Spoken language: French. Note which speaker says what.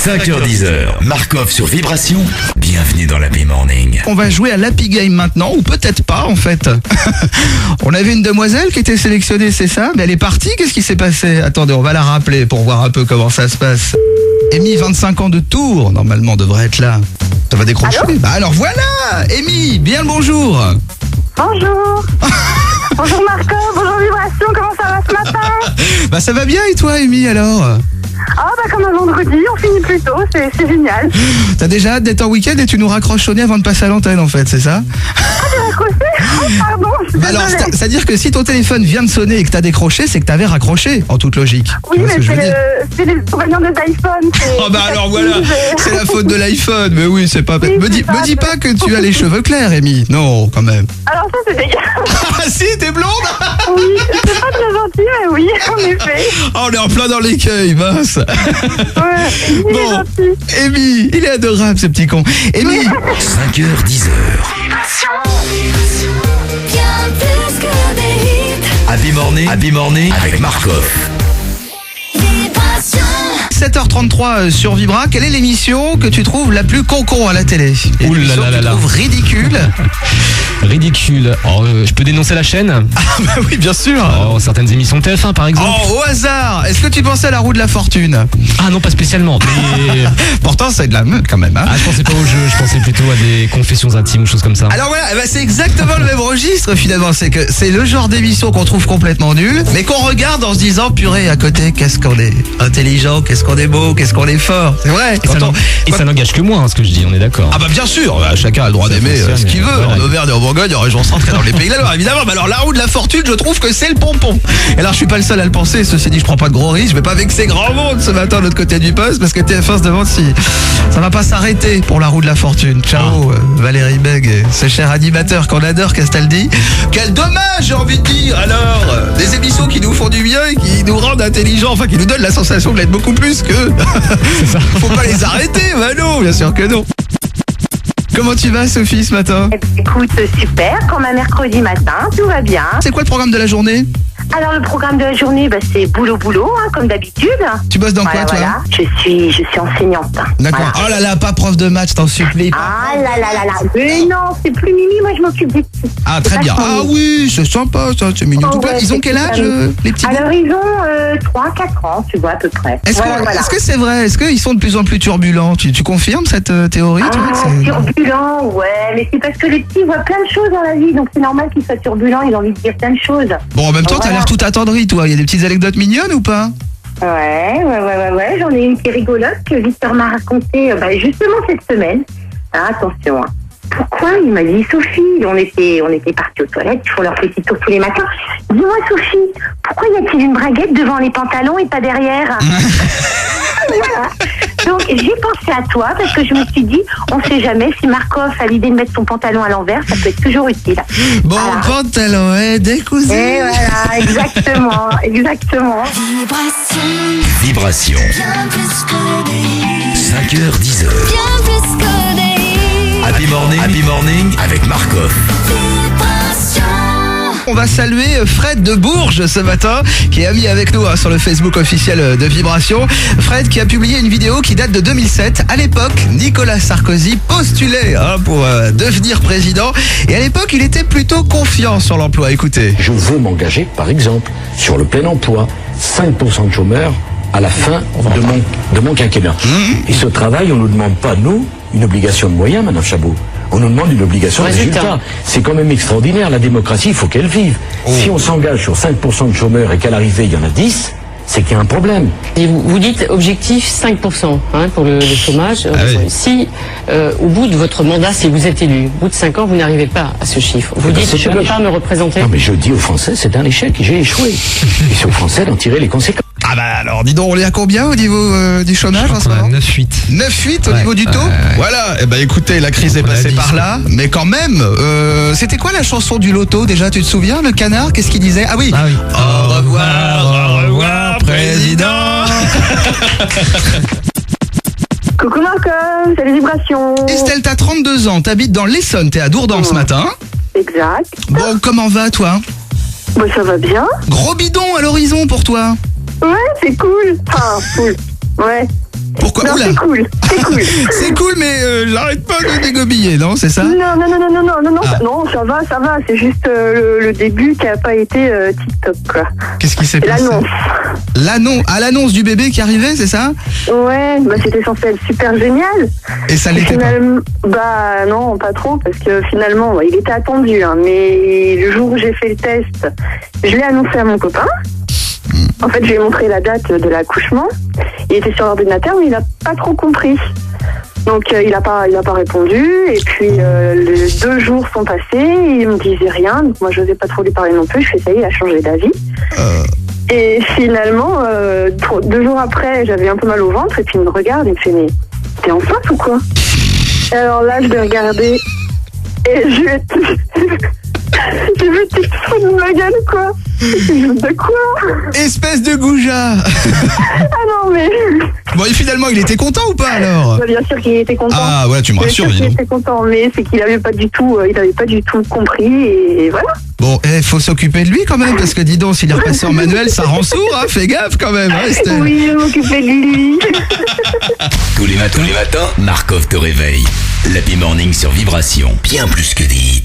Speaker 1: 5h10, Marcof sur Vibration. Bienvenue dans l'Happy Morning.
Speaker 2: On va jouer à l'Happy Game maintenant, ou peut-être pas en fait. On avait une demoiselle qui était sélectionnée, c'est ça? Mais elle est partie, qu'est-ce qui s'est passé? Attendez, on va la rappeler pour voir un peu comment ça se passe. Amy, 25 ans de Tours, normalement devrait être là. Ça va décrocher?
Speaker 3: Allô?
Speaker 2: Bah alors voilà, Amy, bien le bonjour.
Speaker 3: Bonjour. Bonjour Marco, bonjour Vibration, comment ça va ce matin?
Speaker 2: Bah ça va bien et toi Amy alors?
Speaker 3: Ah bah comme un vendredi, on finit plus tôt, c'est génial.
Speaker 2: T'as déjà hâte d'être en week-end et tu nous raccroches au nez avant de passer à l'antenne en fait, c'est ça?
Speaker 3: Ah j'ai raccroché? Oh pardon, je suis
Speaker 2: Bah alors,
Speaker 3: désolée.
Speaker 2: c'est-à-dire que si ton téléphone vient de sonner et que t'as décroché, c'est que t'avais raccroché, en toute logique.
Speaker 3: Oui
Speaker 2: Tu vois
Speaker 3: mais
Speaker 2: ce que je veux dire?
Speaker 3: c'est les compagnons des iPhones.
Speaker 2: Oh bah alors voilà, c'est la faute de l'iPhone, mais oui, c'est pas...
Speaker 3: Oui,
Speaker 2: me dis pas que tu as les cheveux clairs, Amy. Non, quand même.
Speaker 3: Alors ça c'est dégueulasse.
Speaker 2: Ah si, t'es blonde?
Speaker 3: Oui, c'est pas très gentil mais oui, en effet.
Speaker 2: Oh, on est en plein dans l'écueil, mince.
Speaker 3: Ouais, il est
Speaker 2: Bon,
Speaker 3: gentil.
Speaker 2: Amy, il est adorable ce petit con. Amy,
Speaker 1: 5h10.
Speaker 4: Bien plus que des hits.
Speaker 1: Happy Morning avec Marcof.
Speaker 4: Vibration.
Speaker 2: 7h33 sur Vibra, quelle est l'émission que tu trouves la plus con à la télé?
Speaker 5: Ouh là
Speaker 2: L'émission
Speaker 5: là
Speaker 2: que
Speaker 5: là
Speaker 2: tu
Speaker 5: là.
Speaker 2: trouves ridicule?
Speaker 5: Ridicule. Oh, je peux dénoncer la chaîne?
Speaker 2: Ah bah oui, bien sûr.
Speaker 5: Oh, certaines émissions de TF1 par exemple.
Speaker 2: Oh, au hasard, est-ce que tu pensais à la roue de la fortune?
Speaker 5: Ah non, pas spécialement. Mais...
Speaker 2: Pourtant, c'est de la meute quand même, hein.
Speaker 5: Ah, je pensais pas au jeu, je pensais plutôt à des confessions intimes ou choses comme ça.
Speaker 2: Alors voilà, eh ben, c'est exactement le même registre finalement, c'est que c'est le genre d'émission qu'on trouve complètement nul, mais qu'on regarde en se disant purée à côté, qu'est-ce qu'on est intelligent, qu'est-ce qu'on est beau, qu'est-ce qu'on est fort, c'est vrai.
Speaker 5: Et ça n'engage que moi, hein, ce que je dis, on est d'accord.
Speaker 2: Ah bah bien sûr, bah, chacun a le droit
Speaker 5: Ça
Speaker 2: d'aimer
Speaker 5: fonctionne,
Speaker 2: ce qu'il veut,
Speaker 5: voilà.
Speaker 2: en Auvergne et en Bourgogne, en région centrale, dans les pays de la Loire évidemment, mais alors la roue de la fortune, je trouve que c'est le pompon. Et alors je suis pas le seul à le penser, ceci dit je prends pas de gros risques, je vais pas vexer grand monde ce matin de l'autre côté du poste, parce que TF1 se demande si ça va pas s'arrêter pour la roue de la fortune. Ciao Valérie Beg et ce cher animateur qu'on adore, Castaldi. Quel dommage, j'ai envie de dire, alors des émissions qui nous font du bien et qui nous rendent intelligents, enfin qui nous donnent la sensation de l'être beaucoup plus que... Faut pas les arrêter, bah non, bien sûr que non. Comment tu vas Sophie ce matin?
Speaker 3: Écoute, super, comme un mercredi matin, tout va bien.
Speaker 2: C'est quoi le programme de la journée?
Speaker 3: Alors le programme de la journée, bah, c'est boulot, hein, comme d'habitude.
Speaker 2: Tu bosses dans quoi toi?
Speaker 3: Voilà. Je suis enseignante.
Speaker 2: D'accord.
Speaker 3: Voilà.
Speaker 2: Oh là là, pas prof de maths, t'en supplie.
Speaker 3: Ah là là là là. Mais non, c'est plus Mimi, moi je m'occupe des petits.
Speaker 2: Ah très bien. Ah oui, c'est sympa ça, c'est mignon.
Speaker 3: Oh,
Speaker 2: Tout plein.
Speaker 3: ouais,
Speaker 2: Ils ont
Speaker 3: c'est
Speaker 2: quel âge
Speaker 3: super.
Speaker 2: les petits?
Speaker 3: Alors ils ont 3-4 ans, tu vois, à peu près.
Speaker 2: Est-ce que c'est vrai? Est-ce qu'ils sont de plus en plus turbulents? Tu confirmes cette théorie? Tu vois que c'est-
Speaker 3: Turbulent, ouais, mais c'est parce que les petits voient plein de choses dans la vie, donc c'est normal qu'ils soient turbulents, ils ont envie de dire plein de choses.
Speaker 2: Bon, en même temps, t'as
Speaker 3: Voilà.
Speaker 2: l'air tout attendri, toi. Il y a des petites anecdotes mignonnes ou pas?
Speaker 3: Ouais, j'en ai une qui est rigolote que Victor m'a racontée justement cette semaine. Ah, attention, hein. Pourquoi? Il m'a dit, Sophie, on était partis aux toilettes, ils font leur petit tour tous les matins. Dis-moi, Sophie, pourquoi y a-t-il une braguette devant les pantalons et pas derrière? Voilà. Donc, j'ai pensé à toi parce que je me suis dit, on sait jamais, si Marcof a l'idée de mettre son pantalon à l'envers, ça peut être toujours utile.
Speaker 2: Bon,
Speaker 3: Voilà.
Speaker 2: pantalon, décousu.
Speaker 3: Et voilà, exactement.
Speaker 1: Vibration.
Speaker 4: Bien plus que des hits.
Speaker 1: 5h10.
Speaker 4: Bien plus que des hits.
Speaker 1: Happy Morning avec Marcof.
Speaker 4: Vibration.
Speaker 2: On va saluer Fred de Bourges ce matin, qui est ami avec nous sur le Facebook officiel de Vibration. Fred qui a publié une vidéo qui date de 2007. À l'époque, Nicolas Sarkozy postulait pour devenir président. Et à l'époque, il était plutôt confiant sur l'emploi. Écoutez.
Speaker 6: Je veux m'engager, par exemple, sur le plein emploi, 5% de chômeurs à la fin de mon quinquennat. Et ce travail, on ne nous demande pas, nous, une obligation de moyens, Madame Chabot. On nous demande une obligation de résultat. C'est quand même extraordinaire. La démocratie, il faut qu'elle vive. Si on s'engage sur 5% de chômeurs et qu'à l'arrivée, il y en a 10, c'est qu'il y a un problème.
Speaker 7: Et vous dites objectif 5% pour le chômage.
Speaker 2: oui.
Speaker 7: Si au bout de votre mandat, si vous êtes élu, au bout de 5 ans, vous n'arrivez pas à ce chiffre, vous
Speaker 6: ben,
Speaker 7: dites
Speaker 6: c'est
Speaker 7: je ne
Speaker 6: un
Speaker 7: peux
Speaker 6: échec.
Speaker 7: pas me représenter.
Speaker 6: Non, mais je dis aux Français, c'est un échec. J'ai échoué. Et c'est aux Français d'en tirer les conséquences.
Speaker 2: Ah bah alors, dis donc, on est à combien au niveau du chômage en ce moment?
Speaker 5: 9-8.
Speaker 2: 9,8 au
Speaker 5: Ouais,
Speaker 2: niveau du taux. Voilà. Eh ben écoutez, la crise est
Speaker 5: On a
Speaker 2: passée
Speaker 5: 10,
Speaker 2: par là, mais quand même, c'était quoi la chanson du loto déjà? Tu te souviens, le canard? Qu'est-ce qu'il disait? Ah oui.
Speaker 5: Ah oui.
Speaker 2: Au revoir, président.
Speaker 3: Coucou Marcof, c'est les vibrations.
Speaker 2: Estelle, t'as 32 ans, t'habites dans l'Essonne, t'es à Dourdan ce matin.
Speaker 3: Exact.
Speaker 2: Bon, comment va toi?
Speaker 3: Bon, ça va bien.
Speaker 2: Gros bidon à l'horizon pour toi.
Speaker 3: Ouais, c'est cool. Ah, cool. Ouais.
Speaker 2: Pourquoi Quoi,
Speaker 3: Non,
Speaker 2: oula.
Speaker 3: c'est cool, c'est cool.
Speaker 2: C'est cool, mais j'arrête pas de dégobiller, non, c'est ça?
Speaker 3: Non,
Speaker 2: Ah.
Speaker 3: non, ça va. C'est juste le début qui a pas été TikTok, quoi.
Speaker 2: Qu'est-ce qui s'est passé?
Speaker 3: L'annonce.
Speaker 2: L'annonce du bébé qui arrivait, c'est ça?
Speaker 3: Ouais, bah c'était censé être super génial.
Speaker 2: Et ça l'était pas.
Speaker 3: Bah non, pas trop, parce que finalement, il était attendu, hein, mais le jour où j'ai fait le test, je l'ai annoncé à mon copain. En fait, je lui ai montré la date de l'accouchement. Il était sur l'ordinateur, mais il n'a pas trop compris. Donc, il a pas répondu. Et puis, les 2 jours sont passés. Il me disait rien. Donc, moi, je n'osais pas trop lui parler non plus. Je fais ça, il a changé d'avis. Et finalement, 2 jours après, j'avais un peu mal au ventre. Et puis, il me regarde et il me fait, mais t'es enceinte ou quoi? Alors là, je l'ai regardé. Et je lui ai j'ai vu que tu te fous de ma gueule, quoi. De quoi?
Speaker 2: Espèce de goujat.
Speaker 3: Ah non, mais...
Speaker 2: Bon, et finalement, il était content ou pas, alors?
Speaker 3: Bah, bien sûr qu'il était content.
Speaker 2: Ah, ouais, tu me rassures, dis
Speaker 3: Il
Speaker 2: donc.
Speaker 3: était content, mais c'est qu'il avait pas du tout compris, et voilà.
Speaker 2: Bon, faut s'occuper de lui quand même, parce que dis donc, s'il est repassé en manuel, ça rend sourd, hein. Fais gaffe quand même, hein, Estelle.
Speaker 3: Oui, je m'occupais de lui.
Speaker 1: Tous les matins, Marcof te réveille. L'Happy Morning sur Vibration. Bien plus que des hits.